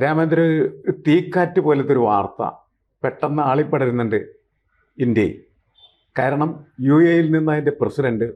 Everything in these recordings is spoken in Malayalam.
രാമേന്ദ്ര, തീക്കാറ്റ് പോലത്തെ ഒരു വാർത്ത പെട്ടെന്ന് ആളിപ്പടരുന്നുണ്ട് ഇന്ത്യയിൽ. കാരണം UAE-യിൽ നിന്ന് അതിൻ്റെ പ്രസിഡന്റ്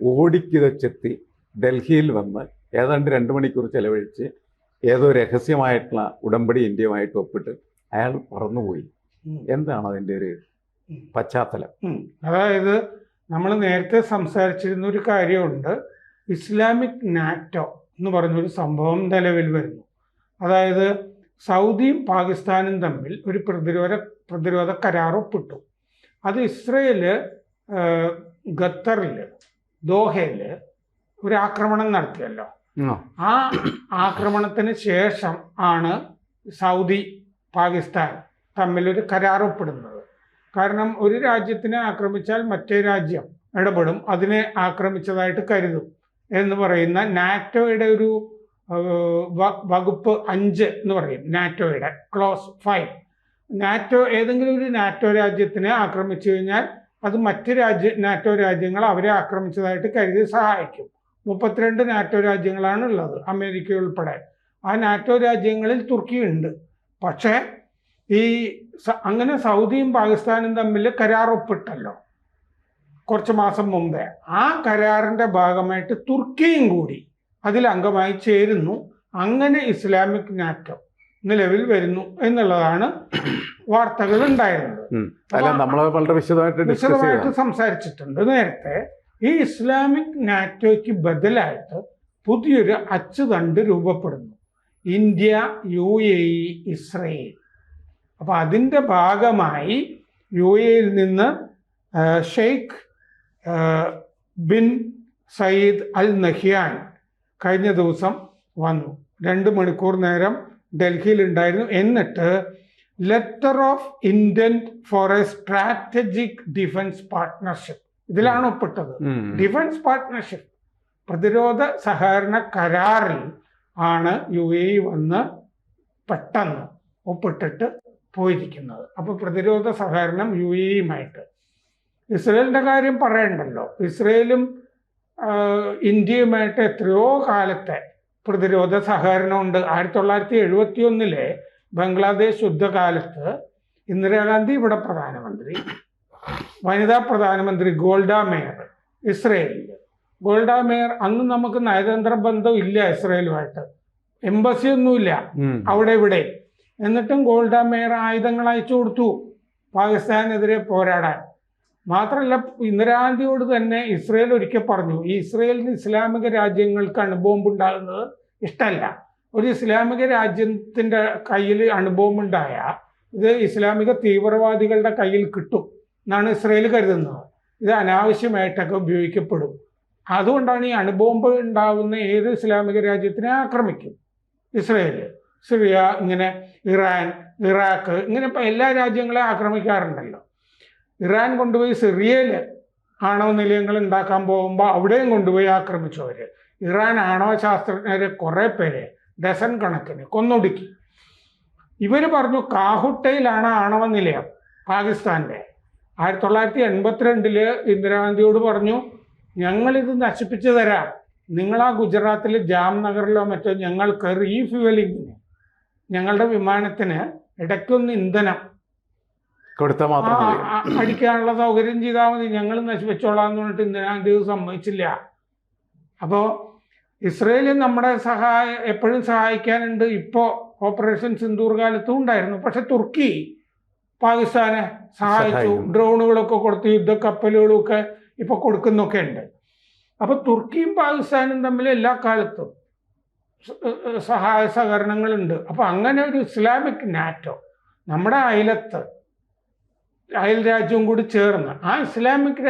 ഓടിക്കിതച്ചെത്തി ഡൽഹിയിൽ വന്ന് ഏതാണ്ട് 2 മണിക്കൂർ ചെലവഴിച്ച് ഏതോ രഹസ്യമായിട്ടുള്ള ഉടമ്പടി ഇന്ത്യയുമായിട്ട് ഒപ്പിട്ട് അയാൾ പറന്നുപോയി. എന്താണ് അതിൻ്റെ ഒരു പശ്ചാത്തലം? അതായത് നമ്മൾ നേരത്തെ സംസാരിച്ചിരുന്ന ഒരു കാര്യമുണ്ട്. ഇസ്ലാമിക് നാറ്റോ എന്ന് പറഞ്ഞൊരു സംഭവം നിലവിൽ വരുന്നു. അതായത് സൗദിയും പാകിസ്ഥാനും തമ്മിൽ ഒരു പ്രതിരോധ കരാർ ഒപ്പിട്ടു. അത് ഇസ്രയേല് ഖത്തറിൽ ദോഹയിൽ ഒരു ആക്രമണം നടത്തിയല്ലോ. ആ ആക്രമണത്തിന് ശേഷം ആണ് സൗദി പാകിസ്ഥാൻ തമ്മിലൊരു കരാർ ഒപ്പിടുന്നത്. കാരണം ഒരു രാജ്യത്തിനെ ആക്രമിച്ചാൽ മറ്റേ രാജ്യം ഇടപെടും, അതിനെ ആക്രമിച്ചതായിട്ട് കരുതും എന്ന് പറയുന്ന നാറ്റോയുടെ ഒരു വകുപ്പ് 5 എന്ന് പറയും. നാറ്റോയുടെ ക്ലോസ് 5. നാറ്റോ ഏതെങ്കിലും ഒരു നാറ്റോ രാജ്യത്തിനെ ആക്രമിച്ചു കഴിഞ്ഞാൽ അത് മറ്റ് നാറ്റോ രാജ്യങ്ങൾ അവരെ ആക്രമിച്ചതായിട്ട് കരുതി സഹായിക്കും. 32 നാറ്റോ രാജ്യങ്ങളാണ് ഉള്ളത്, അമേരിക്ക ഉൾപ്പെടെ. ആ നാറ്റോ രാജ്യങ്ങളിൽ തുർക്കി ഉണ്ട്. പക്ഷേ അങ്ങനെ സൗദിയും പാകിസ്ഥാനും തമ്മിൽ കരാർ ഒപ്പിട്ടല്ലോ കുറച്ച് മാസം മുമ്പേ. ആ കരാറിന്റെ ഭാഗമായിട്ട് തുർക്കിയും കൂടി അതിൽ അംഗമായി ചേരുന്നു. അങ്ങനെ ഇസ്ലാമിക് നാറ്റോ നിലവിൽ വരുന്നു എന്നുള്ളതാണ് വാർത്തകൾ ഉണ്ടായിരുന്നത്. വിശദമായിട്ട് സംസാരിച്ചിട്ടുണ്ട് നേരത്തെ. ഈ ഇസ്ലാമിക് നാറ്റോയ്ക്ക് ബദലായിട്ട് പുതിയൊരു അച്ചുതണ്ട് രൂപപ്പെടുന്നു: ഇന്ത്യ, UAE, ഇസ്രയേൽ. അപ്പൊ അതിൻ്റെ ഭാഗമായി UAE-യിൽ നിന്ന് Sheikh bin Zayed Al Nahyan കഴിഞ്ഞ ദിവസം വന്നു. 2 മണിക്കൂർ നേരം ഡൽഹിയിൽ ഉണ്ടായിരുന്നു. എന്നിട്ട് letter of intent for a strategic defence partnership ഇതിലാണ് ഒപ്പിട്ടത്. ഡിഫൻസ് പാർട്ട്ണർഷിപ്പ്, പ്രതിരോധ സഹകരണ കരാറിൽ ആണ് UAE വന്ന് പെട്ടെന്ന് ഒപ്പിട്ടിട്ട് പോയിരിക്കുന്നത്. അപ്പോൾ പ്രതിരോധ സഹകരണം UAE-യുമായിട്ട്. ഇസ്രയേലിൻ്റെ കാര്യം പറയണ്ടല്ലോ. ഇസ്രയേലും ഇന്ത്യയുമായിട്ട് എത്രയോ കാലത്തെ പ്രതിരോധ സഹകരണമുണ്ട്. 1971 ബംഗ്ലാദേശ് യുദ്ധകാലത്ത് ഇന്ദിരാഗാന്ധി ഇവിടെ പ്രധാനമന്ത്രി, വനിതാ പ്രധാനമന്ത്രി ഗോൾഡ മേയർ ഇസ്രയേലിൽ. ഗോൾഡ മേയർ അന്ന് നമുക്ക് നയതന്ത്ര ബന്ധം ഇല്ല ഇസ്രയേലുമായിട്ട്, എംബസി ഒന്നുമില്ല അവിടെ ഇവിടെ. എന്നിട്ടും ഗോൾഡ മേയർ ആയുധങ്ങൾ അയച്ചു കൊടുത്തു പാകിസ്ഥാനെതിരെ പോരാടാൻ. മാത്രമല്ല, ഇന്ദിരാഗാന്ധിയോട് തന്നെ ഇസ്രയേൽ ഒരിക്കൽ പറഞ്ഞു, ഈ ഇസ്രയേലിന് ഇസ്ലാമിക രാജ്യങ്ങൾക്ക് അണുബോംബ് ഉണ്ടാകുന്നത് ഇഷ്ടമല്ല. ഒരു ഇസ്ലാമിക രാജ്യത്തിൻ്റെ കയ്യിൽ അണുബോംബുണ്ടായാൽ ഇത് ഇസ്ലാമിക തീവ്രവാദികളുടെ കയ്യിൽ കിട്ടും എന്നാണ് ഇസ്രയേൽ കരുതുന്നത്. ഇത് അനാവശ്യമായിട്ടൊക്കെ ഉപയോഗിക്കപ്പെടും. അതുകൊണ്ടാണ് ഈ അണുബോംബ് ഉണ്ടാകുന്ന ഏത് ഇസ്ലാമിക രാജ്യത്തിനെ ആക്രമിക്കും ഇസ്രയേൽ. സിറിയ, ഇങ്ങനെ ഇറാൻ, ഇറാഖ്, ഇങ്ങനെ എല്ലാ രാജ്യങ്ങളെ ആക്രമിക്കാറുണ്ടല്ലോ. ഇറാൻ കൊണ്ടുപോയി സിറിയയിൽ ആണവ നിലയങ്ങൾ ഉണ്ടാക്കാൻ പോകുമ്പോൾ അവിടെയും കൊണ്ടുപോയി ആക്രമിച്ചവർ. ഇറാൻ ആണവ ശാസ്ത്രജ്ഞരെ കുറേ പേരെ ഡസൻ കണക്കിന് കൊന്നൊടുക്കി. ഇവർ പറഞ്ഞു കാഹുട്ടയിലാണ് ആണവ നിലയം പാകിസ്ഥാൻ്റെ. 1982 ഇന്ദിരാഗാന്ധിയോട് പറഞ്ഞു, ഞങ്ങളിത് നശിപ്പിച്ചു തരാം, നിങ്ങൾ ആ ഗുജറാത്തിൽ ജാംനഗറിലോ മറ്റോ ഞങ്ങൾക്ക് റീഫ്യൂവലിങ്ങിന് ഞങ്ങളുടെ വിമാനത്തിന് ഇടയ്ക്കൊന്ന് ഇന്ധനം അടിക്കാനുള്ള സൗകര്യം ചെയ്താൽ മതി, ഞങ്ങൾ നശിപ്പിച്ചോളാം എന്ന് പറഞ്ഞിട്ട് ഇന്ദിരാഗാന്ധി സമ്മതിച്ചില്ല. അപ്പോൾ ഇസ്രയേൽ നമ്മുടെ എപ്പോഴും സഹായിക്കാനുണ്ട്. ഇപ്പോൾ ഓപ്പറേഷൻ സിന്ദൂർ കാലത്തും ഉണ്ടായിരുന്നു. പക്ഷെ തുർക്കി പാകിസ്ഥാനെ സഹായിച്ചു, ഡ്രോണുകളൊക്കെ കൊടുത്ത് യുദ്ധക്കപ്പലുകളും ഒക്കെ ഇപ്പോൾ കൊടുക്കുന്നൊക്കെ ഉണ്ട്. അപ്പോൾ തുർക്കിയും പാകിസ്ഥാനും തമ്മിൽ എല്ലാ കാലത്തും സഹായ സഹകരണങ്ങളുണ്ട്. അപ്പോൾ അങ്ങനെ ഒരു ഇസ്ലാമിക് നാറ്റോ നമ്മുടെ അയൽ രാജ്യവും കൂടി ചേർന്ന് ആ ഇസ്ലാമിക്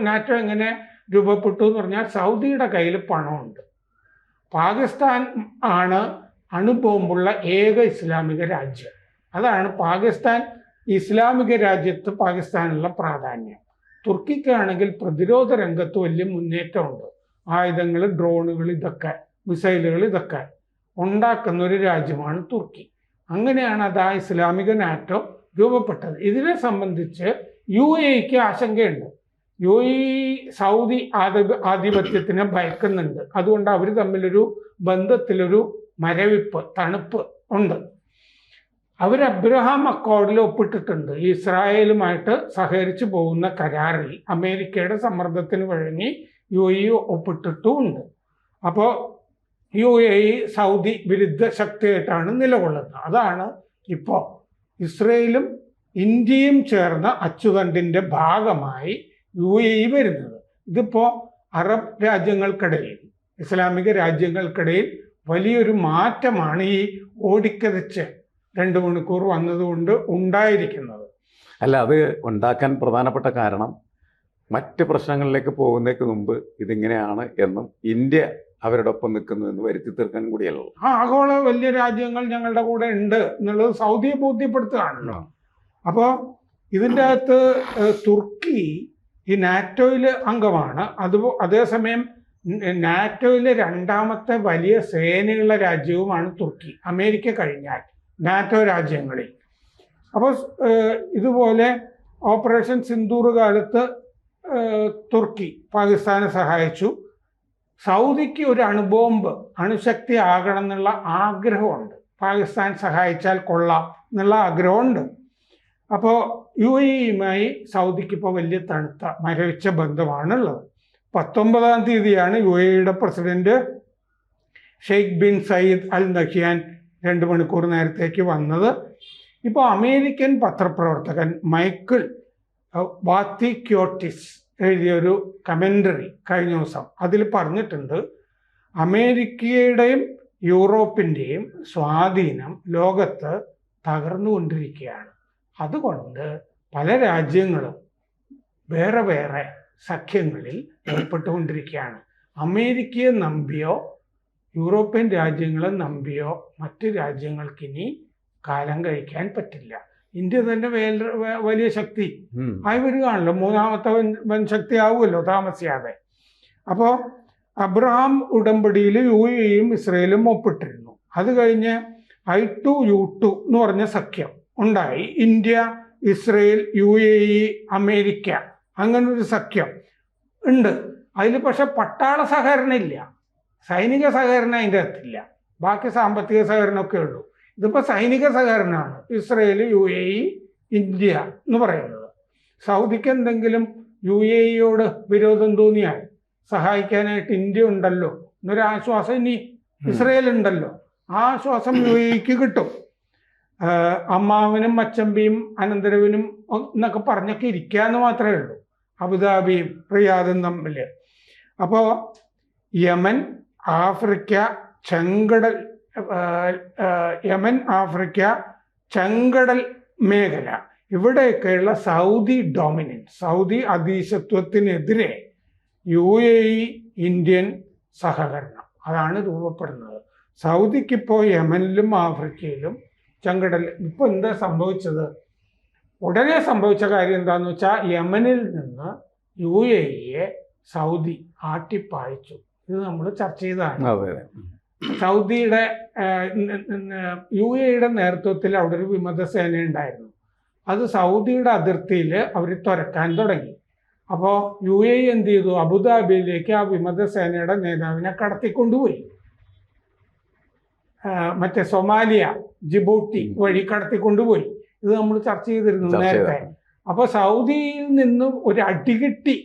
നാറ്റോ എങ്ങനെ രൂപപ്പെട്ടു എന്ന് പറഞ്ഞാൽ സൗദിയുടെ കയ്യിൽ പണമുണ്ട്. പാകിസ്ഥാൻ ആണ് അണുബോംബുള്ള ഏക ഇസ്ലാമിക രാജ്യം. അതാണ് പാകിസ്ഥാൻ ഇസ്ലാമിക രാജ്യത്ത് പാകിസ്ഥാനുള്ള പ്രാധാന്യം. തുർക്കിക്കാണെങ്കിൽ പ്രതിരോധ രംഗത്ത് വലിയ മുന്നേറ്റമുണ്ട്. ആയുധങ്ങൾ, ഡ്രോണുകൾ, ഇതൊക്കെ മിസൈലുകൾ ഇതൊക്കെ ഉണ്ടാക്കുന്ന ഒരു രാജ്യമാണ് തുർക്കി. അങ്ങനെയാണ് അത് ആ ഇസ്ലാമിക നാറ്റോ രൂപപ്പെട്ടത്. ഇതിനെ സംബന്ധിച്ച് UAE-ക്ക് ആശങ്കയുണ്ട്. UAE സൗദി ആധിപത്യത്തിനെ ഭയക്കുന്നുണ്ട്. അതുകൊണ്ട് അവർ തമ്മിലൊരു ബന്ധത്തിലൊരു മരവിപ്പ്, തണുപ്പ് ഉണ്ട്. അവർ അബ്രഹാം അക്കോർഡിൽ ഒപ്പിട്ടിട്ടുണ്ട്. ഇസ്രായേലുമായിട്ട് സഹകരിച്ചു പോകുന്ന കരാറിൽ അമേരിക്കയുടെ സമ്മർദ്ദത്തിന് വഴങ്ങി UAE ഒപ്പിട്ടിട്ടുമുണ്ട്. അപ്പോൾ UAE സൗദി വിരുദ്ധ ശക്തിയായിട്ടാണ് നിലകൊള്ളുന്നത്. അതാണ് ഇപ്പോൾ ഇസ്രയേലും ഇന്ത്യയും ചേർന്ന അച്ചുതണ്ടിൻ്റെ ഭാഗമായി UAE വരുന്നത്. ഇതിപ്പോൾ അറബ് രാജ്യങ്ങൾക്കിടയിൽ, ഇസ്ലാമിക രാജ്യങ്ങൾക്കിടയിൽ വലിയൊരു മാറ്റമാണ് ഈ ഓടിക്കതച്ച് 2 മണിക്കൂർ വന്നതുകൊണ്ട് ഉണ്ടായിരിക്കുന്നത്. അല്ല, അത് ഉണ്ടാക്കാൻ പ്രധാനപ്പെട്ട കാരണം മറ്റ് പ്രശ്നങ്ങളിലേക്ക് പോകുന്നതിന് മുമ്പ് ഇതിങ്ങനെയാണ് എന്നും ഇന്ത്യ അവരുടെ ഒപ്പം നിൽക്കുന്നു എന്ന് വരുത്തി തീർക്കാൻ കൂടിയല്ലോ. ആഗോള വലിയ രാജ്യങ്ങൾ ഞങ്ങളുടെ കൂടെ ഉണ്ട് എന്നുള്ളത് സൗദിയെ ബോധ്യപ്പെടുത്തുകയാണല്ലോ. അപ്പോൾ ഇതിൻ്റെ അകത്ത് തുർക്കി ഈ നാറ്റോയിൽ അംഗമാണ്. അതേസമയം നാറ്റോയിലെ 2ാമത്തെ വലിയ സേനയുള്ള രാജ്യവുമാണ് തുർക്കി, അമേരിക്ക കഴിഞ്ഞാൽ നാറ്റോ രാജ്യങ്ങളിൽ. അപ്പോൾ ഇതുപോലെ ഓപ്പറേഷൻ സിന്ദൂർ കാലത്ത് തുർക്കി പാകിസ്ഥാനെ സഹായിച്ചു. സൗദിക്ക് ഒരു അണുശക്തി ആകണം എന്നുള്ള ആഗ്രഹമുണ്ട്. പാകിസ്ഥാൻ സഹായിച്ചാൽ കൊള്ളാം എന്നുള്ള ആഗ്രഹമുണ്ട്. അപ്പോൾ UAEയുമായി സൗദിക്ക് ഇപ്പോൾ വലിയ തണുത്ത മരവിച്ച ബന്ധമാണുള്ളത്. 19-ാം തീയതിയാണ് UAEയുടെ president Sheikh bin Zayed Al Nahyan 2 മണിക്കൂർ നേരത്തേക്ക് വന്നത്. ഇപ്പോൾ അമേരിക്കൻ പത്രപ്രവർത്തകൻ മൈക്കിൾ വാത്തിക്യോട്ടിസ് എഴുതിയൊരു കമൻ്ററി കഴിഞ്ഞ ദിവസം അതിൽ പറഞ്ഞിട്ടുണ്ട്, അമേരിക്കയുടെയും യൂറോപ്പിൻ്റെയും സ്വാധീനം ലോകത്ത് തകർന്നുകൊണ്ടിരിക്കുകയാണ്. അതുകൊണ്ട് പല രാജ്യങ്ങളും വേറെ വേറെ സഖ്യങ്ങളിൽ ഏർപ്പെട്ടുകൊണ്ടിരിക്കുകയാണ്. അമേരിക്കയെ നമ്പിയോ യൂറോപ്യൻ രാജ്യങ്ങളെ നമ്പിയോ മറ്റ് രാജ്യങ്ങൾക്കിനി കാലം കഴിക്കാൻ പറ്റില്ല. ഇന്ത്യ തന്നെ വലിയ ശക്തി ആയി വരികയാണല്ലോ, 3ാമത്തെ വൻശക്തി ആവുമല്ലോ താമസിയാതെ. അപ്പോൾ അബ്രഹാം ഉടമ്പടിയിൽ UAEയും ഇസ്രയേലും ഒപ്പിട്ടിരുന്നു. അത് കഴിഞ്ഞ് I2U2 എന്ന് പറഞ്ഞ സഖ്യം ഉണ്ടായി. ഇന്ത്യ, ഇസ്രയേൽ, UAE, അമേരിക്ക, അങ്ങനൊരു സഖ്യം ഉണ്ട്. അതിൽ പക്ഷെ പട്ടാള സഹകരണം ഇല്ല, സൈനിക സഹകരണം അതിൻ്റെ അകത്തില്ല. ബാക്കി സാമ്പത്തിക സഹകരണമൊക്കെ ഉള്ളൂ. ഇതിപ്പോൾ സൈനിക സഹകരണമാണ് ഇസ്രയേൽ, UAE, ഇന്ത്യ എന്ന് പറയുന്നത്. സൗദിക്ക് എന്തെങ്കിലും UAEയോട് വിരോധം തോന്നിയാൽ സഹായിക്കാനായിട്ട് ഇന്ത്യ ഉണ്ടല്ലോ എന്നൊരു ആശ്വാസം ഇനി ഇസ്രയേൽ ഉണ്ടല്ലോ, ആ ആശ്വാസം UAEക്ക് കിട്ടും. അമ്മാവനും മച്ചമ്പിയും അനന്തരവനും എന്നൊക്കെ പറഞ്ഞൊക്കെ ഇരിക്കാന്ന് മാത്രമേ ഉള്ളൂ അബുദാബിയും റിയാദും തമ്മിൽ. അപ്പോൾ യമൻ, ആഫ്രിക്ക, ചെങ്കടൽ മേഖല, ഇവിടെയൊക്കെയുള്ള സൗദി ഡോമിനൻസ്, സൗദി അധീശത്വത്തിനെതിരെ UAE ഇന്ത്യൻ സഹകരണം അതാണ് രൂപപ്പെടുന്നത്. സൗദിക്കിപ്പോൾ യമനിലും ആഫ്രിക്കയിലും ചെങ്കടൽ ഇപ്പോൾ എന്താ സംഭവിച്ചത്? ഉടനെ സംഭവിച്ച കാര്യം എന്താണെന്ന് വെച്ചാൽ യമനിൽ നിന്ന് UAEയെ സൗദി ആട്ടിപ്പായിച്ചു. ഇത് നമ്മൾ ചർച്ച ചെയ്തതാണ്. സൗദിയുടെ UAEയുടെ നേതൃത്വത്തിൽ അവിടെ ഒരു വിമതസേന ഉണ്ടായിരുന്നു. അത് സൗദിയുടെ അതിർത്തിയിൽ അവർ തുരക്കാൻ തുടങ്ങി. അപ്പോൾ UAE എന്ത് ചെയ്തു? അബുദാബിയിലേക്ക് ആ വിമതസേനയുടെ നേതാവിനെ കടത്തിക്കൊണ്ടുപോയി. മറ്റേ സൊമാലിയ, ജിബൂട്ടി വഴി കടത്തിക്കൊണ്ടുപോയി. ഇത് നമ്മൾ ചർച്ച ചെയ്തിരുന്നു നേരത്തെ. അപ്പോൾ സൗദിയിൽ നിന്നും ഒരു അടികിട്ടി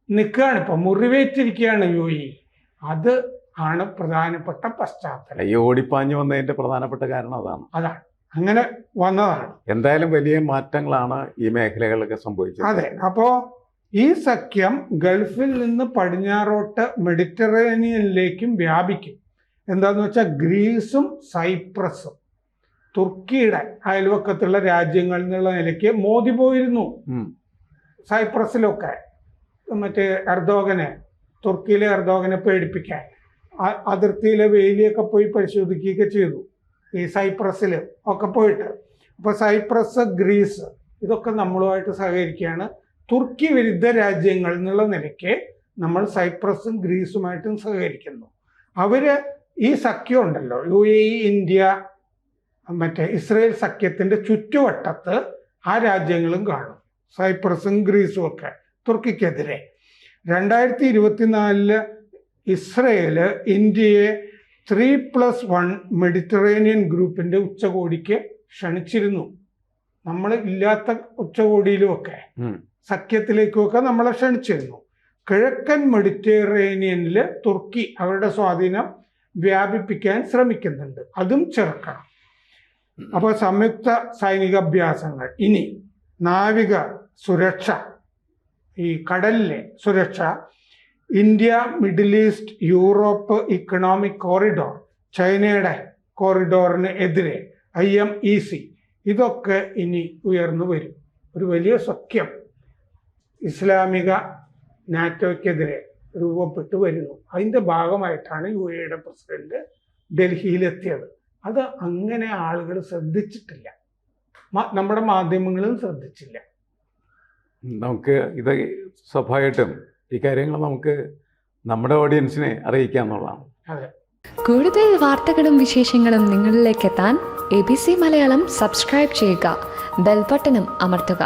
നിൽക്കുകയാണ്, ഇപ്പം മുറിവേറ്റിരിക്കുകയാണ് UAE. അത് ആണ് പ്രധാനപ്പെട്ട പശ്ചാത്തലം. ഈ ഓടിപ്പാഞ്ഞു വന്നതിന്റെ പ്രധാനപ്പെട്ട കാരണം അതാണ് അങ്ങനെ വന്നതാണ്. എന്തായാലും വലിയ മാറ്റങ്ങളാണ് ഈ മേഖലകളിലൊക്കെ സംഭവിച്ചത്. അതെ. അപ്പോൾ ഈ സഖ്യം ഗൾഫിൽ നിന്ന് പടിഞ്ഞാറോട്ട് മെഡിറ്ററേനിയനിലേക്കും വ്യാപിക്കും. എന്താന്ന് വെച്ചാൽ ഗ്രീസും സൈപ്രസും തുർക്കിയുടെ അയൽവക്കത്തുള്ള രാജ്യങ്ങൾ എന്നുള്ള നിലയ്ക്ക് മോദി പോയിരുന്നു. സൈപ്രസിലൊക്കെ മറ്റേ തുർക്കിയിലെ എർദോഗനെ പേടിപ്പിക്കാൻ അതിർത്തിയിലെ വേലിയൊക്കെ പോയി പരിശോധിക്കുകയൊക്കെ ചെയ്തു ഈ സൈപ്രസിൽ ഒക്കെ പോയിട്ട്. അപ്പോൾ സൈപ്രസ്, ഗ്രീസ് ഇതൊക്കെ നമ്മളുമായിട്ട് സഹകരിക്കുകയാണ്. തുർക്കി വിരുദ്ധ രാജ്യങ്ങൾ എന്നുള്ള നിലയ്ക്ക് നമ്മൾ സൈപ്രസും ഗ്രീസുമായിട്ടും സഹകരിക്കുന്നു. ഈ സഖ്യം ഉണ്ടല്ലോ, UAE, ഇന്ത്യ, മറ്റേ ഇസ്രയേൽ സഖ്യത്തിൻ്റെ ചുറ്റുവട്ടത്ത് ആ രാജ്യങ്ങളും കാണും, സൈപ്രസും ഗ്രീസും ഒക്കെ തുർക്കിക്കെതിരെ. 2024 ഇസ്രയേൽ ഇന്ത്യയെ 3+1 മെഡിറ്ററേനിയൻ ഗ്രൂപ്പിൻ്റെ ഉച്ചകോടിക്ക് ക്ഷണിച്ചിരുന്നു. നമ്മൾ ഇല്ലാത്ത ഉച്ചകോടിയിലുമൊക്കെ സഖ്യത്തിലേക്കുമൊക്കെ നമ്മളെ ക്ഷണിച്ചിരുന്നു. കിഴക്കൻ മെഡിറ്ററേനിയനിൽ തുർക്കി അവരുടെ സ്വാധീനം വ്യാപിപ്പിക്കാൻ ശ്രമിക്കുന്നുണ്ട്. അതും ചെറുക്കണം. അപ്പോൾ സംയുക്ത സൈനിക അഭ്യാസങ്ങൾ, ഇനി നാവിക സുരക്ഷ, ഈ കടലിലെ സുരക്ഷ, India middle east Europe economic corridor, ചൈനയുടെ കോറിഡോറിന് എതിരെ IMEC, ഇതൊക്കെ ഇനി ഉയർന്നു വരും. ഒരു വലിയ സഖ്യം ഇസ്ലാമിക നാറ്റോയ്ക്കെതിരെ രൂപപ്പെട്ടു വരുന്നു. അതിൻ്റെ ഭാഗമായിട്ടാണ് UAE പ്രസിഡന്റ് ഡൽഹിയിലെത്തിയത്. അത് അങ്ങനെ ആളുകൾ ശ്രദ്ധിച്ചിട്ടില്ല, നമ്മുടെ മാധ്യമങ്ങളും ശ്രദ്ധിച്ചില്ല. നമുക്ക് ഇത് സ്വാഭാവികമായിട്ടും ഈ കാര്യങ്ങൾ നമുക്ക് നമ്മുടെ ഓഡിയൻസിനെ അറിയിക്കാന്നുള്ളതാണ്. അതെ. കൂടുതൽ വാർത്തകളും വിശേഷങ്ങളും നിങ്ങളിലേക്ക് എത്താൻ ABC മലയാളം സബ്സ്ക്രൈബ് ചെയ്യുക, ബെൽബട്ടനും അമർത്തുക.